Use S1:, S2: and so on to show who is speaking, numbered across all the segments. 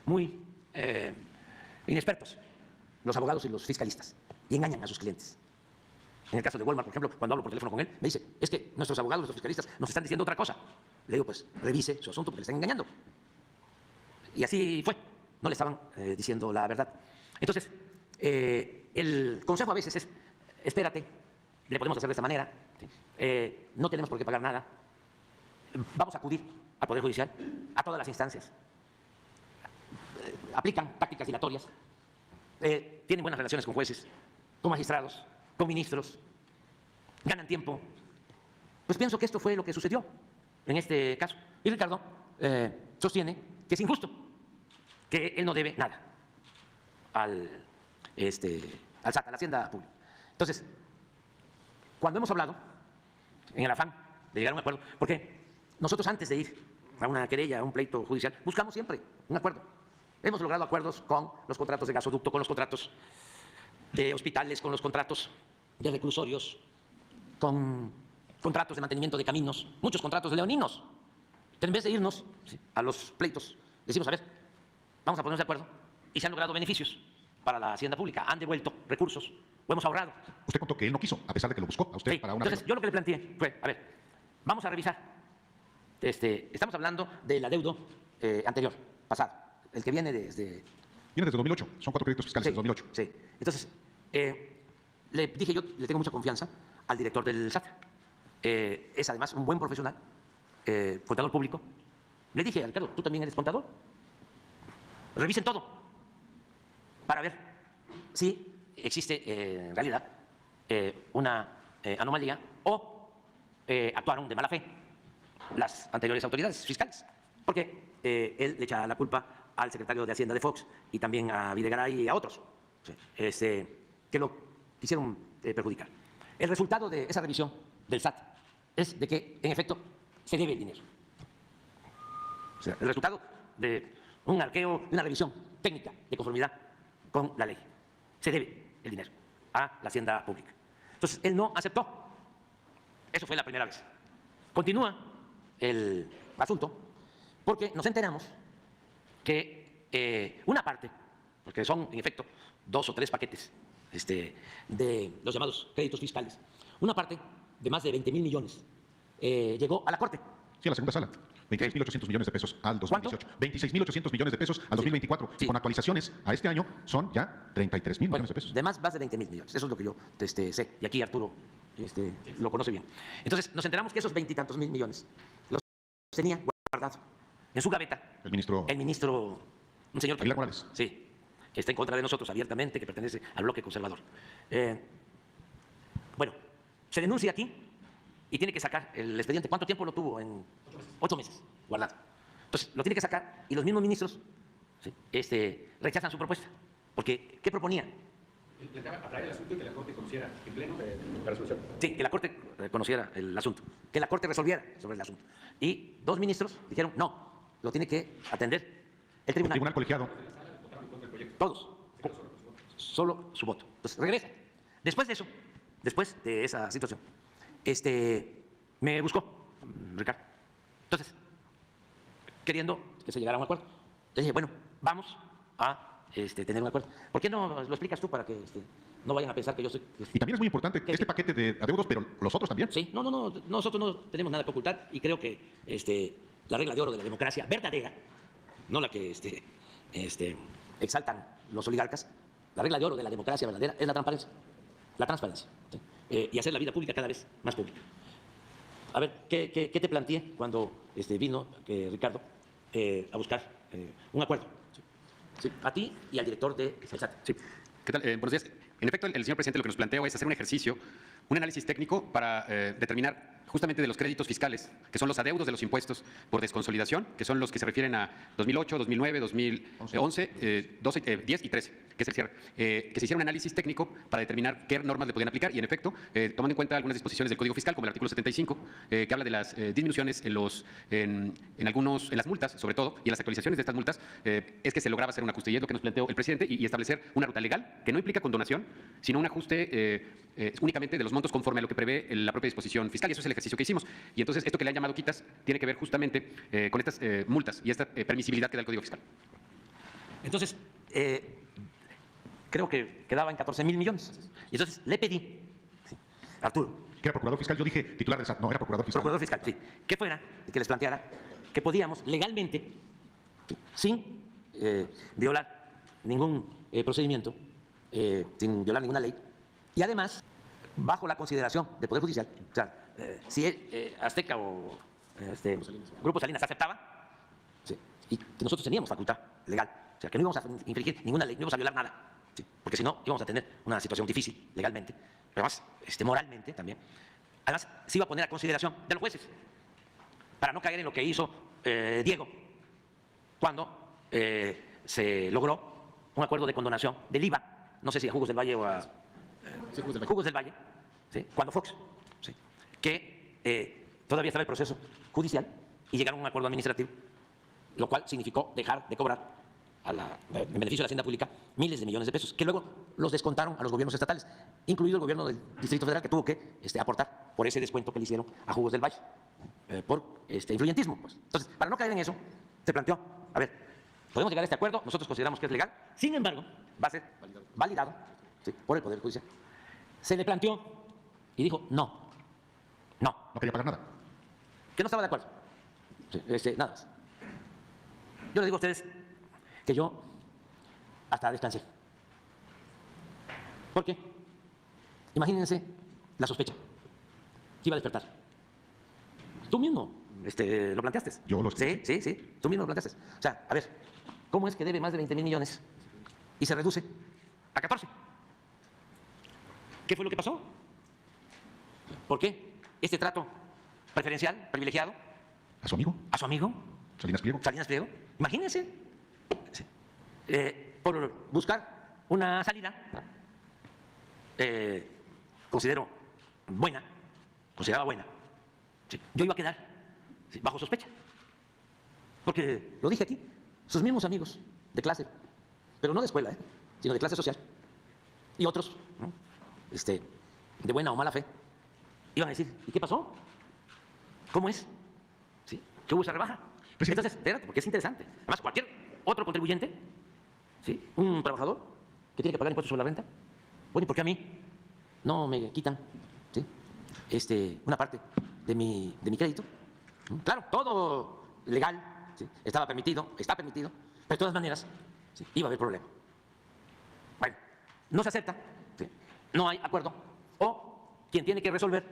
S1: muy inexpertos, los abogados y los fiscalistas, y engañan a sus clientes. En el caso de Walmart, por ejemplo, cuando hablo por teléfono con él, me dice, es que nuestros abogados, nuestros fiscalistas nos están diciendo otra cosa. Le digo, pues revise su asunto porque le están engañando. Y así fue, no le estaban diciendo la verdad. Entonces, el consejo a veces es, espérate, le podemos hacer de esta manera, no tenemos por qué pagar nada, vamos a acudir al Poder Judicial, a todas las instancias, aplican tácticas dilatorias, tienen buenas relaciones con jueces, con magistrados, con ministros, ganan tiempo. Pues pienso que esto fue lo que sucedió en este caso. Y Ricardo sostiene que es injusto, que él no debe nada al SAT, a la Hacienda Pública. Entonces, cuando hemos hablado, en el afán de llegar a un acuerdo, porque nosotros antes de ir a una querella, a un pleito judicial, buscamos siempre un acuerdo. Hemos logrado acuerdos con los contratos de gasoducto, con los contratos de hospitales, con los contratos de reclusorios, con contratos de mantenimiento de caminos, muchos contratos de leoninos. Pero en vez de irnos a los pleitos, decimos, a ver, vamos a ponernos de acuerdo, y se han logrado beneficios para la hacienda pública, han devuelto recursos, o hemos ahorrado.
S2: Usted contó que él no quiso, a pesar de que lo buscó a usted para una...
S1: Entonces, yo lo que le planteé fue, a ver, vamos a revisar, estamos hablando del adeudo anterior, pasado, el que viene desde...
S2: Viene desde 2008, son 4 créditos fiscales desde 2008.
S1: Sí, entonces, le dije, yo le tengo mucha confianza al director del SAT, es además un buen profesional, contador público. Le dije, Ricardo, tú también eres contador, revisen todo para ver si existe en realidad una anomalía o actuaron de mala fe las anteriores autoridades fiscales, porque él le echa la culpa al secretario de Hacienda de Fox y también a Videgaray y a otros que lo quisieron perjudicar. El resultado de esa revisión del SAT es de que, en efecto, se debe el dinero. O sea, el resultado de un arqueo, de una revisión técnica de conformidad con la ley. Se debe el dinero a la hacienda pública. Entonces, él no aceptó. Eso fue la primera vez. Continúa el asunto porque nos enteramos que una parte, porque son, en efecto, 2 o 3 paquetes de los llamados créditos fiscales, una parte de más de 20.000 millones llegó a la Corte.
S2: Sí, a la segunda sala. 26.800 millones de pesos al 2018. 26.800 millones de pesos al 2024.
S1: Sí.
S2: Con actualizaciones a este año son ya 33.000 millones de pesos.
S1: De más de 20.000 millones. Eso es lo que yo sé. Y aquí Arturo lo conoce bien. Entonces, nos enteramos que esos 20 y tantos mil millones los tenía guardado en su gaveta.
S2: El ministro,
S1: un señor
S2: Aguilar Morales.
S1: Sí, que está en contra de nosotros abiertamente, que pertenece al bloque conservador. Bueno, se denuncia aquí y tiene que sacar el expediente. ¿Cuánto tiempo lo tuvo? En 8 meses guardado. Entonces, lo tiene que sacar y los mismos ministros rechazan su propuesta. Porque, ¿qué proponía?
S3: Atraer el asunto y que la Corte conociera en pleno la resolución.
S1: Sí, que la Corte conociera el asunto, que la Corte resolviera sobre el asunto. Y 2 ministros dijeron, no, lo tiene que atender el tribunal.
S2: El tribunal colegiado.
S1: Todos. Solo su voto. Entonces, regresa. Después de eso, después de esa situación, me buscó Ricardo. Entonces, queriendo que se llegara a un acuerdo. Le dije, bueno, vamos a tener un acuerdo. ¿Por qué no lo explicas tú para que no vayan a pensar que yo soy...
S2: Y también es muy importante este paquete de adeudos, pero los otros también.
S1: Sí, no, nosotros no tenemos nada que ocultar y creo que la regla de oro de la democracia verdadera, no la que exaltan los oligarcas, la regla de oro de la democracia verdadera es la transparencia. La transparencia. ¿Sí? Y hacer la vida pública cada vez más pública. A ver, ¿qué te planteé cuando vino Ricardo a buscar un acuerdo? Sí. A ti y al director de SAT.
S3: Sí. ¿Qué tal? Buenos días. En efecto, el señor presidente lo que nos plantea es hacer un ejercicio, un análisis técnico para determinar justamente de los créditos fiscales, que son los adeudos de los impuestos por desconsolidación, que son los que se refieren a 2008, 2009, 2011, 12, 10 y 13, que es el cierre. Que se hiciera un análisis técnico para determinar qué normas le podían aplicar y, en efecto, tomando en cuenta algunas disposiciones del Código Fiscal, como el artículo 75, que habla de las disminuciones en las multas, sobre todo, y en las actualizaciones de estas multas, es que se lograba hacer un ajuste, y es lo que nos planteó el presidente, y establecer una ruta legal que no implica condonación, sino un ajuste únicamente de los montos conforme a lo que prevé la propia disposición fiscal, y eso es el ejercicio que hicimos. Y entonces esto que le han llamado quitas tiene que ver justamente con estas multas y esta permisibilidad que da el Código Fiscal.
S1: Entonces, creo que quedaba en 14.000 millones. Y entonces le pedí, sí, Arturo,
S2: Que era procurador fiscal, yo dije titular del SAT, no, era procurador fiscal.
S1: procurador fiscal, sí, que fuera y que les planteara que podíamos legalmente, sí, sin violar ningún procedimiento, sin violar ninguna ley, y además, bajo la consideración del Poder Judicial, o sea, si Azteca o Grupo Salinas aceptaba, sí, y que nosotros teníamos facultad legal, o sea, que no íbamos a infringir ninguna ley, no íbamos a violar nada, sí, porque si no íbamos a tener una situación difícil legalmente, pero además moralmente también. Además, se iba a poner a consideración de los jueces, para no caer en lo que hizo Diego cuando se logró un acuerdo de condonación del IVA, no sé si a Jugos del Valle o a Jugos del Valle, ¿sí? Cuando Fox, ¿sí? Que todavía estaba el proceso judicial y llegaron a un acuerdo administrativo, lo cual significó dejar de cobrar en beneficio de la hacienda pública miles de millones de pesos, que luego los descontaron a los gobiernos estatales, incluido el gobierno del Distrito Federal, que tuvo que aportar por ese descuento que le hicieron a Jugos del Valle, por influyentismo. Pues. Entonces, para no caer en eso, se planteó, a ver, podemos llegar a este acuerdo, nosotros consideramos que es legal, sin embargo, va a ser validado, ¿sí?, por el Poder Judicial. Se le planteó y dijo, no.
S2: No quería pagar nada.
S1: Que no estaba de acuerdo. Sí, nada más. Yo les digo a ustedes que yo hasta descansé. ¿Por qué? Imagínense la sospecha que iba a despertar. Tú mismo lo planteaste.
S2: Yo lo escuché.
S1: Sí, tú mismo lo planteaste. O sea, a ver, ¿cómo es que debe más de 20.000 millones y se reduce a 14? ¿Qué fue lo que pasó? ¿Por qué este trato preferencial, privilegiado,
S2: ¿A su amigo?
S1: a su amigo
S2: Salinas Pliego.
S1: Salinas Pliego? Imagínense, sí, por buscar una salida, consideraba buena, sí, yo iba a quedar, sí, bajo sospecha. Porque, lo dije aquí, sus mismos amigos de clase, pero no de escuela, sino de clase social, y otros, ¿no?, de buena o mala fe, iban a decir, ¿y qué pasó? ¿Cómo es? ¿Sí? ¿Que hubo esa rebaja?
S2: Presidente.
S1: Entonces, espérate, porque es interesante. Además, cualquier otro contribuyente, ¿sí?, un trabajador que tiene que pagar impuestos sobre la renta, bueno, ¿y por qué a mí no me quitan, ¿sí?, una parte de mi crédito? Claro, todo legal, ¿sí?, estaba permitido, está permitido, pero de todas maneras, ¿sí?, iba a haber problema. Bueno, no se acepta, ¿sí?, no hay acuerdo, o quien tiene que resolver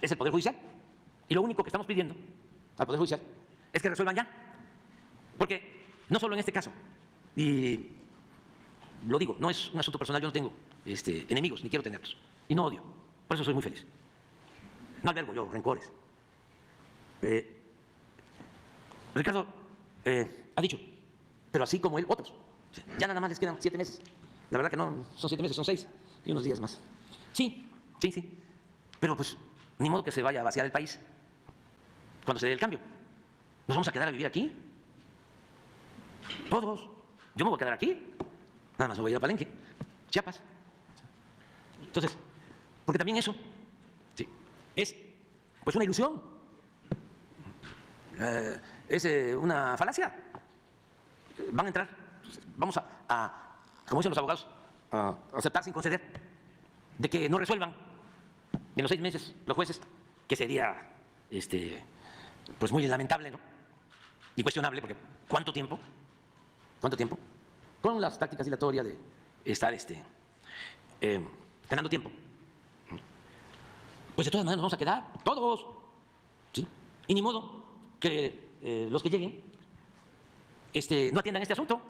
S1: es el Poder Judicial. Y lo único que estamos pidiendo al Poder Judicial es que resuelvan ya. Porque no solo en este caso, y lo digo, no es un asunto personal, yo no tengo enemigos, ni quiero tenerlos, y no odio, por eso soy muy feliz. No albergo yo rencores. Ricardo ha dicho, pero así como él, otros. Ya nada más les quedan 7 meses. La verdad que no son 7 meses, son 6 y unos días más. Sí. Pero pues, ni modo que se vaya a vaciar el país cuando se dé el cambio. ¿Nos vamos a quedar a vivir aquí? Todos. Yo me voy a quedar aquí. Nada más me voy a ir a Palenque, Chiapas. Entonces, porque también eso, sí, es pues una ilusión. Es una falacia. Van a entrar, vamos a, como dicen los abogados, a aceptar sin conceder, de que no resuelvan en los 6 meses los jueces, que sería pues muy lamentable, ¿no?, y cuestionable, porque ¿cuánto tiempo? Con las tácticas dilatorias de estar ganando tiempo. Pues de todas maneras nos vamos a quedar, todos, ¿sí? Y ni modo que los que lleguen no atiendan este asunto.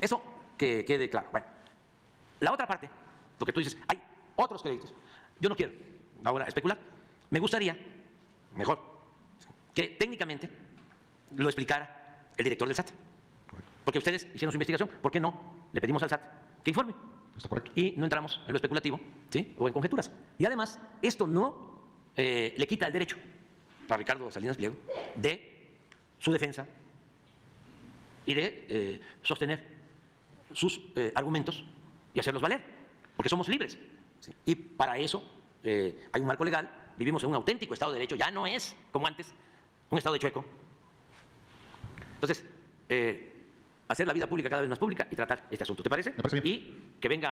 S1: Eso que quede claro. Bueno, la otra parte, lo que tú dices, hay otros créditos. Yo no quiero ahora especular. Me gustaría, mejor, que técnicamente lo explicara el director del SAT. Porque ustedes hicieron su investigación, ¿por qué no le pedimos al SAT que informe?
S2: Está correcto.
S1: Y no entramos en lo especulativo, ¿sí?, o en conjeturas. Y además, esto no le quita el derecho a Ricardo Salinas Pliego de su defensa y de sostener sus argumentos y hacerlos valer, porque somos libres, ¿sí? Y para eso hay un marco legal, vivimos en un auténtico Estado de Derecho, ya no es, como antes, un Estado de chueco. Entonces, hacer la vida pública cada vez más pública y tratar este asunto. ¿Te parece?
S2: Me parece bien.
S1: Y que venga